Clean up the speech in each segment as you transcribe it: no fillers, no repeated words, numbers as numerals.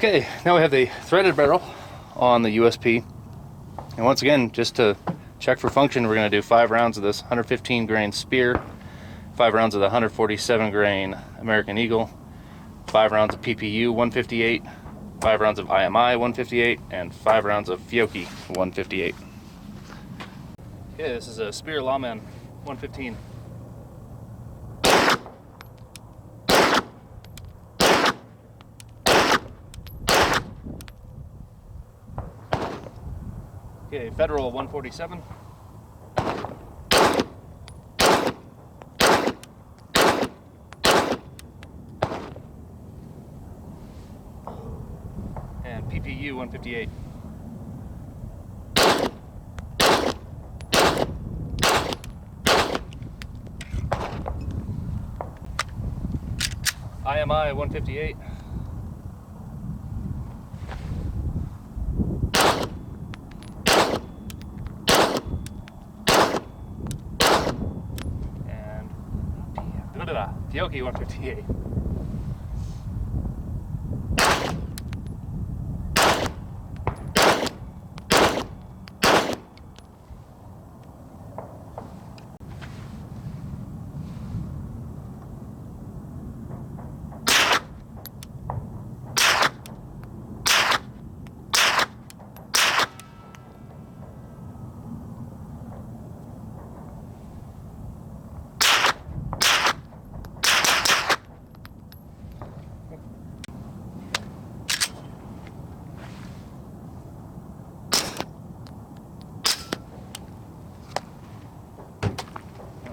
Okay, now we have the threaded barrel on the USP. And once again, just to check for function, we're going to do 5 rounds of this 115 grain Spear, 5 rounds of the 147 grain American Eagle, 5 rounds of PPU 158, 5 rounds of IMI 158, and 5 rounds of Fiocchi 158. Okay, this is a Spear Lawman 115. Okay, Federal 147. And PPU 158. IMI 158. Fiocchi 158.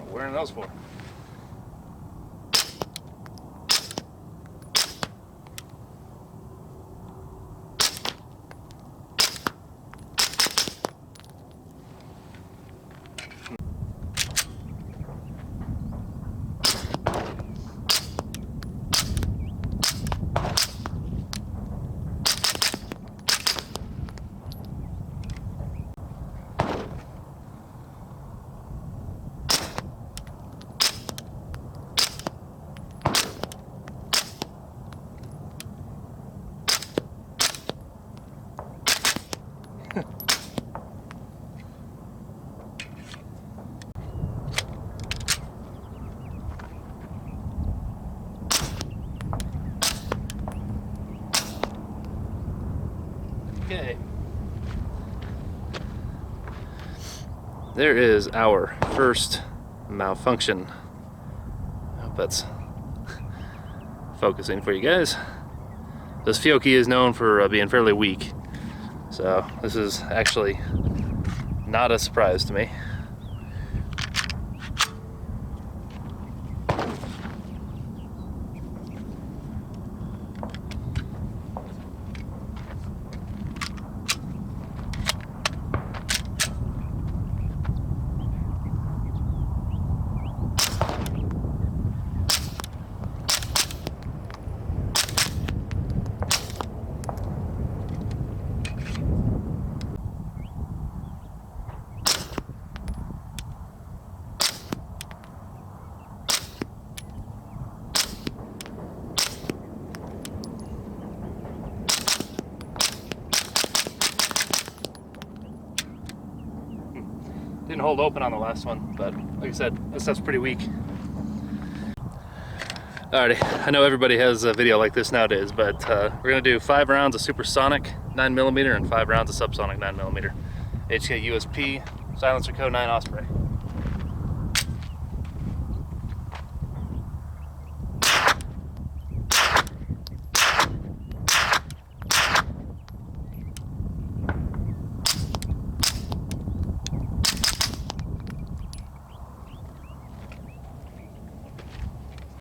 What are those for? Okay. There is our first malfunction. I hope that's focusing for you guys. This Fiocchi is known for being fairly weak, so this is actually not a surprise to me. Didn't hold open on the last one, but like I said, this stuff's pretty weak. Alrighty, I know everybody has a video like this nowadays, but we're gonna do 5 rounds of Supersonic 9mm and 5 rounds of subsonic 9mm. HK USP, SilencerCo 9 Osprey.